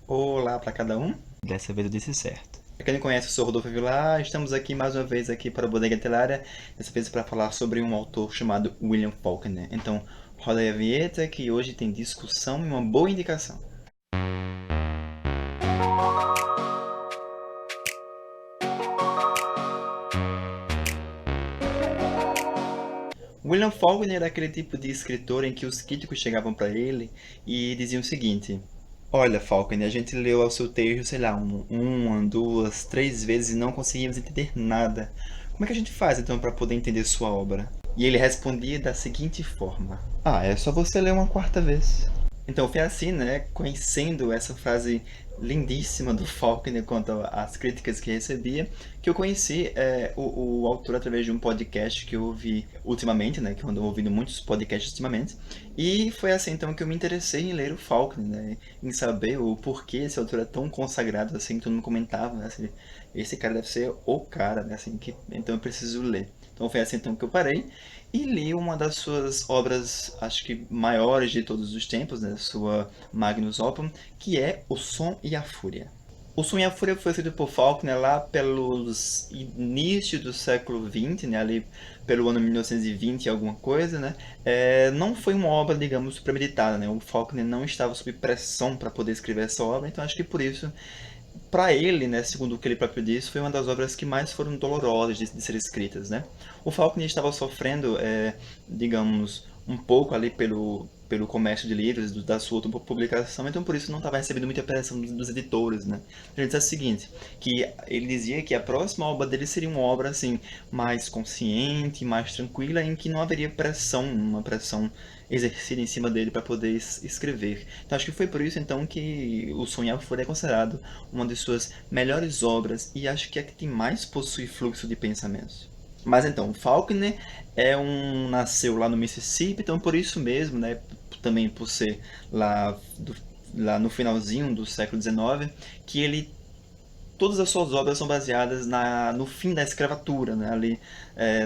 Olá para cada um. Dessa vez eu disse certo. Pra quem não conhece, eu sou Rodolfo Vilar. Estamos aqui mais uma vez aqui para a Bodega Literária, dessa vez para falar sobre um autor chamado William Faulkner. Então, roda aí a vinheta que hoje tem discussão e uma boa indicação. William Faulkner era aquele tipo de escritor em que os críticos chegavam para ele e diziam o seguinte: Olha, Faulkner, a gente leu o seu texto, sei lá, uma, duas, três vezes e não conseguimos entender nada. Como é que a gente faz então para poder entender sua obra? E ele respondia da seguinte forma: Ah, é só você ler uma quarta vez. Então foi assim, né, conhecendo essa frase lindíssima do Faulkner quanto às críticas que recebia, que eu conheci o autor através de um podcast que eu ouvi ultimamente, né, que eu ando ouvindo muitos podcasts ultimamente, e foi assim então que eu me interessei em ler o Faulkner, né, em saber o porquê esse autor é tão consagrado, assim, todo mundo comentava, né, assim, esse cara deve ser o cara, né, assim, que, então eu preciso ler. Então foi assim então que eu parei e li uma das suas obras, acho que maiores de todos os tempos, né? Sua Magnus Opus, que é O Som e a Fúria. O Som e a Fúria foi escrito por Faulkner lá pelos inícios do século XX, né? Ali pelo ano 1920 alguma coisa, né? Não foi uma obra, digamos, premeditada, né? O Faulkner não estava sob pressão para poder escrever essa obra, então acho que por isso para ele, né, segundo o que ele próprio disse, foi uma das obras que mais foram dolorosas de ser escritas, né? O Faulkner estava sofrendo, digamos, um pouco ali pelo comércio de livros da sua publicação, então por isso não estava recebendo muita pressão dos editores, né? Ele disse o seguinte, que ele dizia que a próxima obra dele seria uma obra assim mais consciente, mais tranquila, em que não haveria pressão, uma pressão exercida em cima dele para poder escrever. Então acho que foi por isso então que O Sonhar Fúria é considerado uma de suas melhores obras e acho que é a que mais possui fluxo de pensamentos. Mas então, Faulkner nasceu lá no Mississippi, então por isso mesmo, né, também por ser lá, lá no finalzinho do século XIX, que ele todas as suas obras são baseadas no fim da escravatura, né? Ali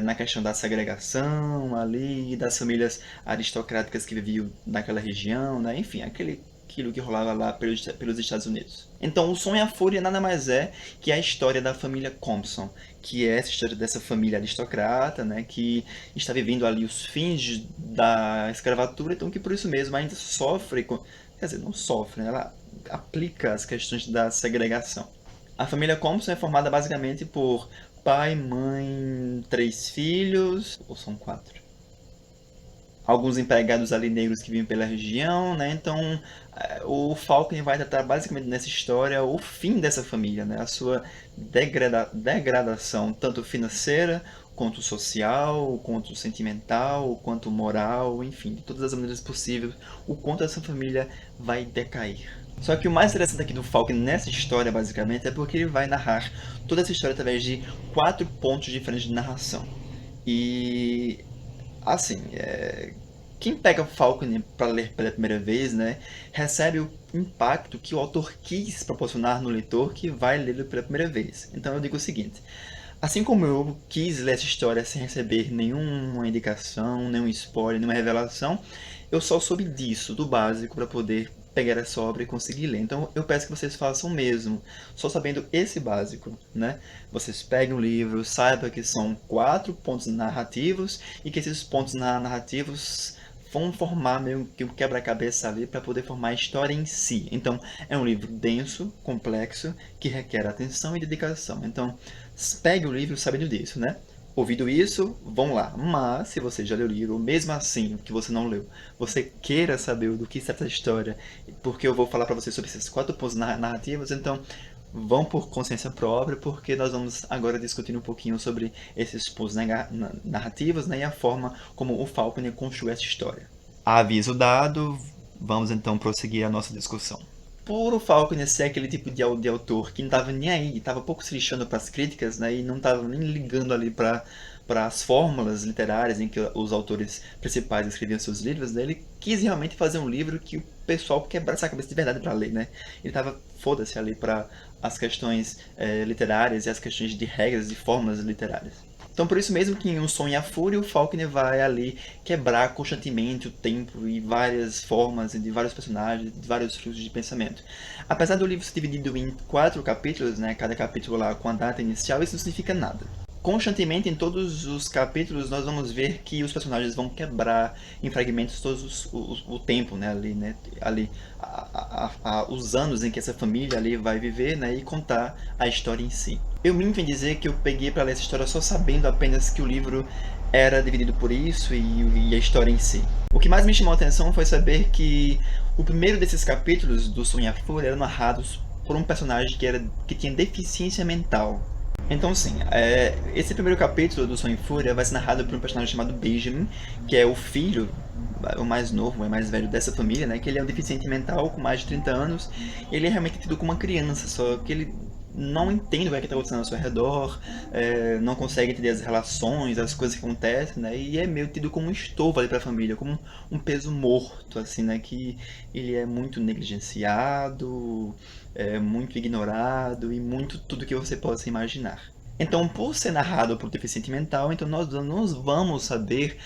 na questão da segregação, ali das famílias aristocráticas que viviam naquela região, né? Enfim, aquilo que rolava lá pelos Estados Unidos. Então, O Som e a Fúria nada mais é que a história da família Compson, que é essa história dessa família aristocrata, né, que está vivendo ali os fins da escravatura, então que por isso mesmo ainda sofre, quer dizer, não sofre, né, ela aplica as questões da segregação. A família Compson é formada basicamente por pai, mãe, três filhos, ou são quatro? Alguns empregados ali negros que vivem pela região, né? Então, o Falcon vai tratar basicamente nessa história o fim dessa família, né? A sua degradação, tanto financeira, quanto social, quanto sentimental, quanto moral, enfim, de todas as maneiras possíveis, o quanto essa família vai decair. Só que o mais interessante aqui do Falcon nessa história, basicamente, é porque ele vai narrar toda essa história através de quatro pontos diferentes de narração. E assim, quem pega Falcone para ler pela primeira vez, né, recebe o impacto que o autor quis proporcionar no leitor que vai lê-lo pela primeira vez. Então eu digo o seguinte: assim como eu quis ler essa história sem receber nenhuma indicação, nenhum spoiler, nenhuma revelação, eu só soube disso, do básico, para poder pegar essa obra e conseguir ler. Então eu peço que vocês façam o mesmo, só sabendo esse básico, né? Vocês peguem o livro, saibam que são quatro pontos narrativos e que esses pontos narrativos vão formar meio que um quebra-cabeça ali para poder formar a história em si. Então, é um livro denso, complexo, que requer atenção e dedicação. Então, pegue o livro sabendo disso, né? Ouvido isso, vão lá. Mas, se você já leu o livro, mesmo assim, que você não leu, você queira saber do que se trata a história, porque eu vou falar para você sobre esses quatro pontos narrativos, então vão por consciência própria, porque nós vamos agora discutir um pouquinho sobre esses pontos narrativos, né, e a forma como o Faulkner construiu essa história. Aviso dado, vamos então prosseguir a nossa discussão. Por o Faulkner ser aquele tipo de autor que não estava nem aí, estava pouco se lixando para as críticas, né, e não estava nem ligando ali para as fórmulas literárias em que os autores principais escreviam seus livros, né, ele quis realmente fazer um livro que o pessoal quebrasse a cabeça de verdade para ler, né? Ele estava foda-se ali para as questões literárias e as questões de regras e fórmulas literárias. Então, por isso mesmo que em Um Sonho e a Fúria, o Faulkner vai ali quebrar constantemente o tempo e várias formas, e de vários personagens, de vários fluxos de pensamento. Apesar do livro ser dividido em 4 capítulos, né, cada capítulo lá com a data inicial, isso não significa nada. Constantemente, em todos os capítulos, nós vamos ver que os personagens vão quebrar em fragmentos o tempo, né, ali os anos em que essa família ali vai viver, né, e contar a história em si. Eu minto em dizer que eu peguei para ler essa história só sabendo apenas que o livro era dividido por isso e a história em si. O que mais me chamou a atenção foi saber que o primeiro desses capítulos do Sonho e a Fúria eram narrados por um personagem que tinha deficiência mental. Então, sim, esse primeiro capítulo do Sonho e Fúria vai ser narrado por um personagem chamado Benjamin, que é o filho, o mais novo, o mais velho dessa família, né? Que ele é um deficiente mental com mais de 30 anos. Ele é realmente tido como uma criança, só que ele não entende o que é que está acontecendo ao seu redor, não consegue entender as relações, as coisas que acontecem, né? E é meio tido como um estorvo ali para a família, como um peso morto, assim, né? Que ele é muito negligenciado, muito ignorado e muito tudo que você possa imaginar. Então, por ser narrado por deficiente mental, então nós não vamos saber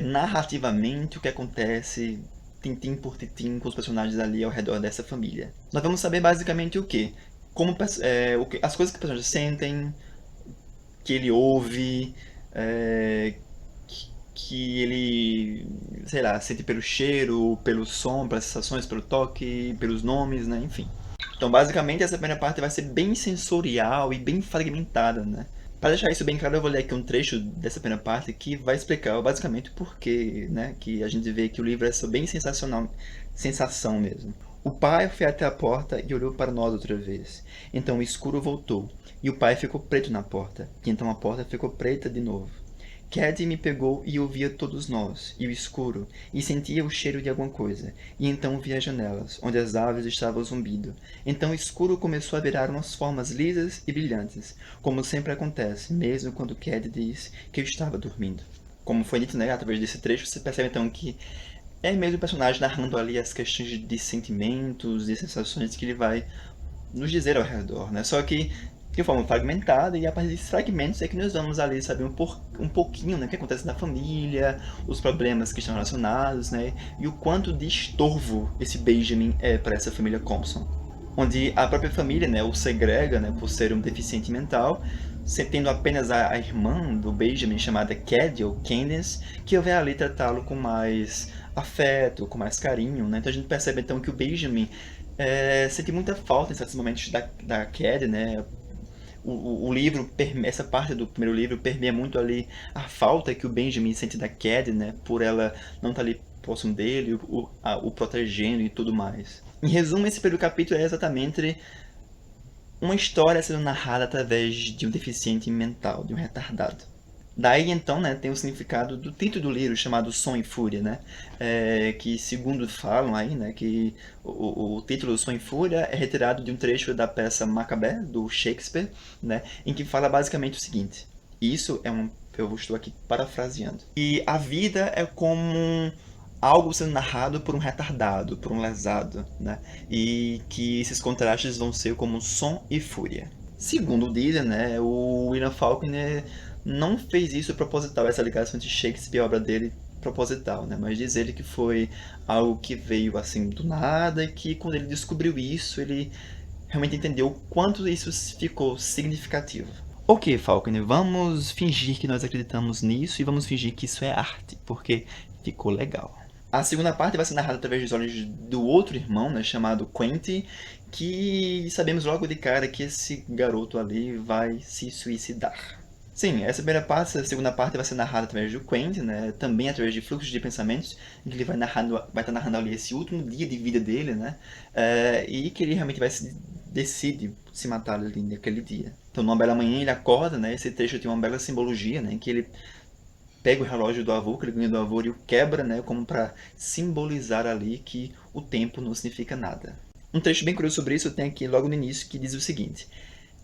narrativamente o que acontece tintim por tintim com os personagens ali ao redor dessa família. Nós vamos saber basicamente o quê? As coisas que o personagem sentem, que ele ouve, que ele, sei lá, sente pelo cheiro, pelo som, pelas sensações, pelo toque, pelos nomes, né? Enfim. Então, basicamente, essa primeira parte vai ser bem sensorial e bem fragmentada, né? Para deixar isso bem claro, eu vou ler aqui um trecho dessa primeira parte que vai explicar basicamente o porquê, né? Que a gente vê que o livro é só bem sensacional, sensação mesmo. O pai foi até a porta e olhou para nós outra vez. Então o escuro voltou, e o pai ficou preto na porta, e então a porta ficou preta de novo. Caddy me pegou e ouvia todos nós, e o escuro, e sentia o cheiro de alguma coisa. E então vi as janelas, onde as aves estavam zumbindo. Então o escuro começou a virar umas formas lisas e brilhantes, como sempre acontece, mesmo quando Caddy diz que eu estava dormindo. Como foi dito, né, através desse trecho, você percebe então que é mesmo o personagem narrando ali as questões de sentimentos e sensações que ele vai nos dizer ao redor, né? Só que de forma fragmentada, e a partir desses fragmentos é que nós vamos ali saber um pouquinho, né, o que acontece na família, os problemas que estão relacionados, né, e o quanto de estorvo esse Benjamin é para essa família Compson. Onde a própria família, né, o segrega, né, por ser um deficiente mental, tendo apenas a irmã do Benjamin, chamada Caddy, ou Candace, que vai ali tratá-lo com mais afeto, com mais carinho, né? Então a gente percebe então que o Benjamin sente muita falta em certos momentos da Caddy, né? O livro, essa parte do primeiro livro permeia muito ali a falta que o Benjamin sente da Caddy, né? Por ela não estar ali próximo dele, o protegendo e tudo mais. Em resumo, esse primeiro capítulo é exatamente uma história sendo narrada através de um deficiente mental, de um retardado. Daí então, né, tem o significado do título do livro chamado Som e Fúria, né, que segundo falam aí, né, que o título Som e Fúria é retirado de um trecho da peça Macbeth do Shakespeare, né, em que fala basicamente o seguinte: isso é eu estou aqui parafraseando. E a vida é como algo sendo narrado por um retardado, por um lesado, né, e que esses contrastes vão ser como som e fúria. Segundo dizem, né, o William Faulkner não fez isso proposital, essa ligação entre Shakespeare e a obra dele proposital, né? Mas diz ele que foi algo que veio assim do nada e que quando ele descobriu isso, ele realmente entendeu o quanto isso ficou significativo. Ok, Faulkner, vamos fingir que nós acreditamos nisso e vamos fingir que isso é arte, porque ficou legal. A segunda parte vai ser narrada através dos olhos do outro irmão, né, chamado Quentin, que sabemos logo de cara que esse garoto ali vai se suicidar. Sim, essa primeira parte, a segunda parte vai ser narrada através do Quentin, né? Também através de fluxos de pensamentos, em que ele vai estar narrando ali esse último dia de vida dele, né? E que ele realmente decide se matar ali naquele dia. Então, numa bela manhã, ele acorda, né? Esse trecho tem uma bela simbologia, né? Em que ele pega o relógio do avô, que ele ganha do avô, e o quebra, né? Como para simbolizar ali que o tempo não significa nada. Um trecho bem curioso sobre isso tem aqui logo no início, que diz o seguinte: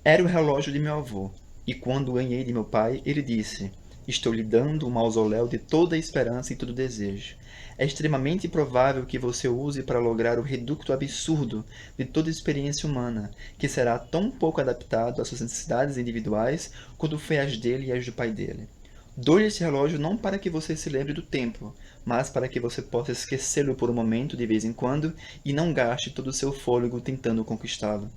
era o relógio de meu avô, e quando ganhei de meu pai, ele disse: Estou lhe dando o mausoléu de toda a esperança e todo desejo. É extremamente provável que você o use para lograr o reduto absurdo de toda experiência humana, que será tão pouco adaptado às suas necessidades individuais quanto foi as dele e as do pai dele. Dou-lhe esse relógio não para que você se lembre do tempo, mas para que você possa esquecê-lo por um momento de vez em quando e não gaste todo o seu fôlego tentando conquistá-lo.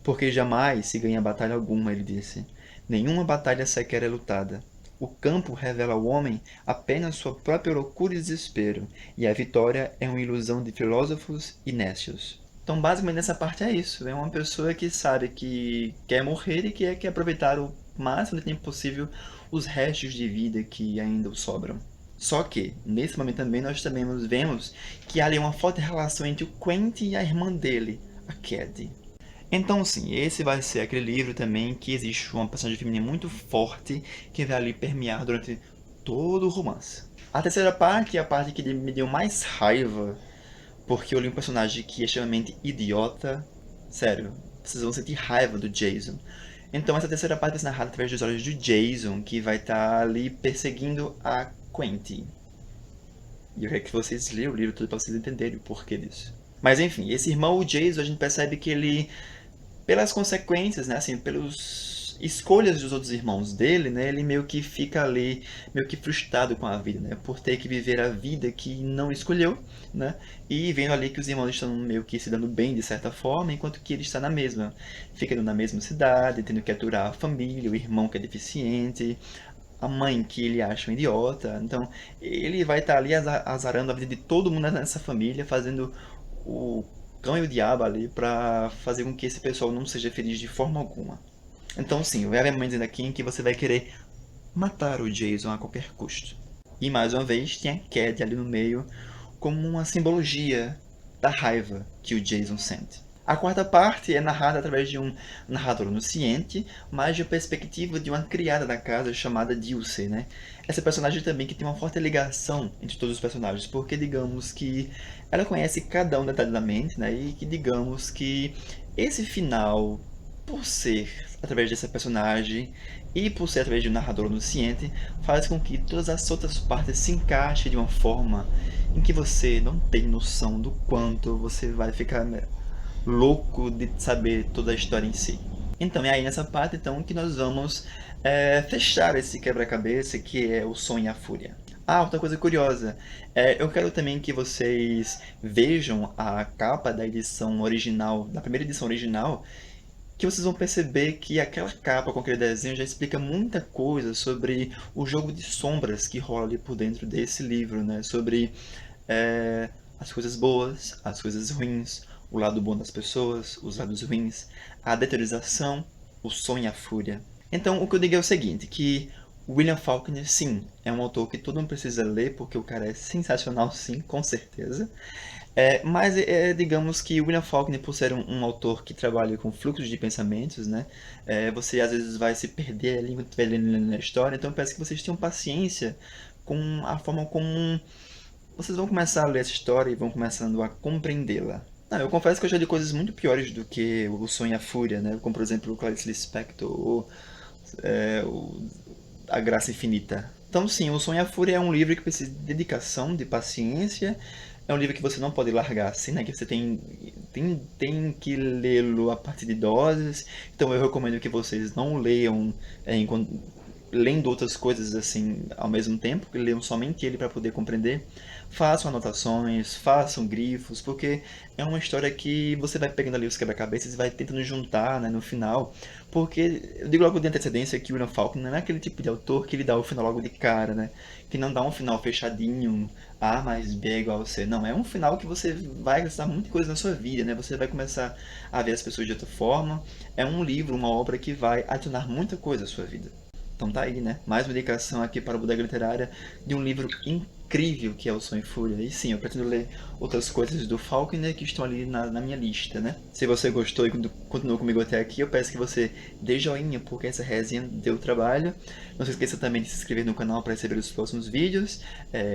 Porque jamais se ganha batalha alguma, ele disse. Nenhuma batalha sequer é lutada. O campo revela ao homem apenas sua própria loucura e desespero, e a vitória é uma ilusão de filósofos e nécios. Então, basicamente, nessa parte é isso. É uma pessoa que sabe que quer morrer e que quer aproveitar o máximo de tempo possível os restos de vida que ainda o sobram. Só que, nesse momento também, nós também vemos que há ali uma forte relação entre o Quentin e a irmã dele, a Caddy. Então, sim, esse vai ser aquele livro também que existe uma personagem feminina muito forte que vai ali permear durante todo o romance. A terceira parte é a parte que me deu mais raiva, porque eu li um personagem que é extremamente idiota. Sério, vocês vão sentir raiva do Jason. Então, essa terceira parte é narrada através dos olhos do Jason, que vai estar ali perseguindo a Quentin. E eu quero que vocês leiam o livro todo para vocês entenderem o porquê disso. Mas enfim, esse irmão, o Jason, a gente percebe que ele pelas consequências, né, assim, pelas escolhas dos outros irmãos dele, né, ele meio que fica ali, meio que frustrado com a vida, né, por ter que viver a vida que não escolheu, né, e vendo ali que os irmãos estão meio que se dando bem de certa forma, enquanto que ele está na mesma, ficando na mesma cidade, tendo que aturar a família, o irmão que é deficiente, a mãe que ele acha um idiota, então ele vai estar ali azarando a vida de todo mundo nessa família, fazendo o cão e o diabo ali para fazer com que esse pessoal não seja feliz de forma alguma. Então sim, vai haver momentos aqui em que você vai querer matar o Jason a qualquer custo. E mais uma vez tem a Cad ali no meio como uma simbologia da raiva que o Jason sente. A quarta parte é narrada através de um narrador onisciente, mas de uma perspectiva de uma criada da casa chamada Dulce, né? Essa personagem também que tem uma forte ligação entre todos os personagens, porque digamos que ela conhece cada um detalhadamente, né? E que digamos que esse final, por ser através dessa personagem e por ser através de um narrador onisciente, faz com que todas as outras partes se encaixem de uma forma em que você não tem noção do quanto você vai ficar louco de saber toda a história em si. Então é aí nessa parte então que nós vamos fechar esse quebra-cabeça que é o Som e a Fúria. Ah, outra coisa curiosa, eu quero também que vocês vejam a capa da edição original, da primeira edição original, que vocês vão perceber que aquela capa com aquele desenho já explica muita coisa sobre o jogo de sombras que rola ali por dentro desse livro, né? Sobre as coisas boas, as coisas ruins, o lado bom das pessoas, os lados ruins, a deterioração, o sonho e a fúria. Então, o que eu digo é o seguinte, que William Faulkner, sim, é um autor que todo mundo precisa ler, porque o cara é sensacional, sim, com certeza. Mas digamos que William Faulkner, por ser um autor que trabalha com fluxos de pensamentos, né, você às vezes vai se perder ali enquanto estiver lendo a história, então eu peço que vocês tenham paciência com a forma como vocês vão começar a ler essa história e vão começando a compreendê-la. Não, eu confesso que eu já li coisas muito piores do que O Sonho e a Fúria, né? Como, por exemplo, o Clarice Lispector ou A Graça Infinita. Então, sim, O Sonho e a Fúria é um livro que precisa de dedicação, de paciência. É um livro que você não pode largar assim, né? Que você tem que lê-lo a partir de doses. Então, eu recomendo que vocês não leiam lendo outras coisas assim ao mesmo tempo, que leiam somente ele para poder compreender. Façam anotações, façam grifos, porque é uma história que você vai pegando ali os quebra-cabeças e vai tentando juntar, né, no final. Porque eu digo logo de antecedência que o William Faulkner não é aquele tipo de autor que ele dá o final logo de cara, né? Que não dá um final fechadinho, A mais B é igual a C. Não, é um final que você vai gastar muita coisa na sua vida, né? Você vai começar a ver as pessoas de outra forma. É um livro, uma obra que vai adicionar muita coisa à sua vida. Então tá aí, né? Mais uma indicação aqui para a Bodega Literária de um livro incrível que é O Sonho e Fúria. E sim, eu pretendo ler outras coisas do Faulkner que estão ali na minha lista, né? Se você gostou e continuou comigo até aqui, eu peço que você dê joinha, porque essa resenha deu trabalho. Não se esqueça também de se inscrever no canal para receber os próximos vídeos.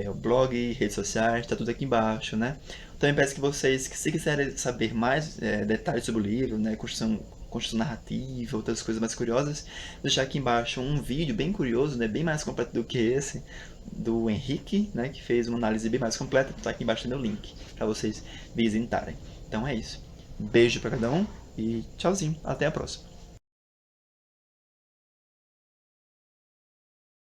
O blog, redes sociais, tá tudo aqui embaixo, né? Também peço que vocês, se quiserem saber mais detalhes sobre o livro, né, construção construção narrativa, outras coisas mais curiosas, vou deixar aqui embaixo um vídeo bem curioso, né, bem mais completo do que esse, do Henrique, né, que fez uma análise bem mais completa. Tá aqui embaixo no meu link para vocês visitarem. Então é isso. Beijo para cada um e tchauzinho. Até a próxima.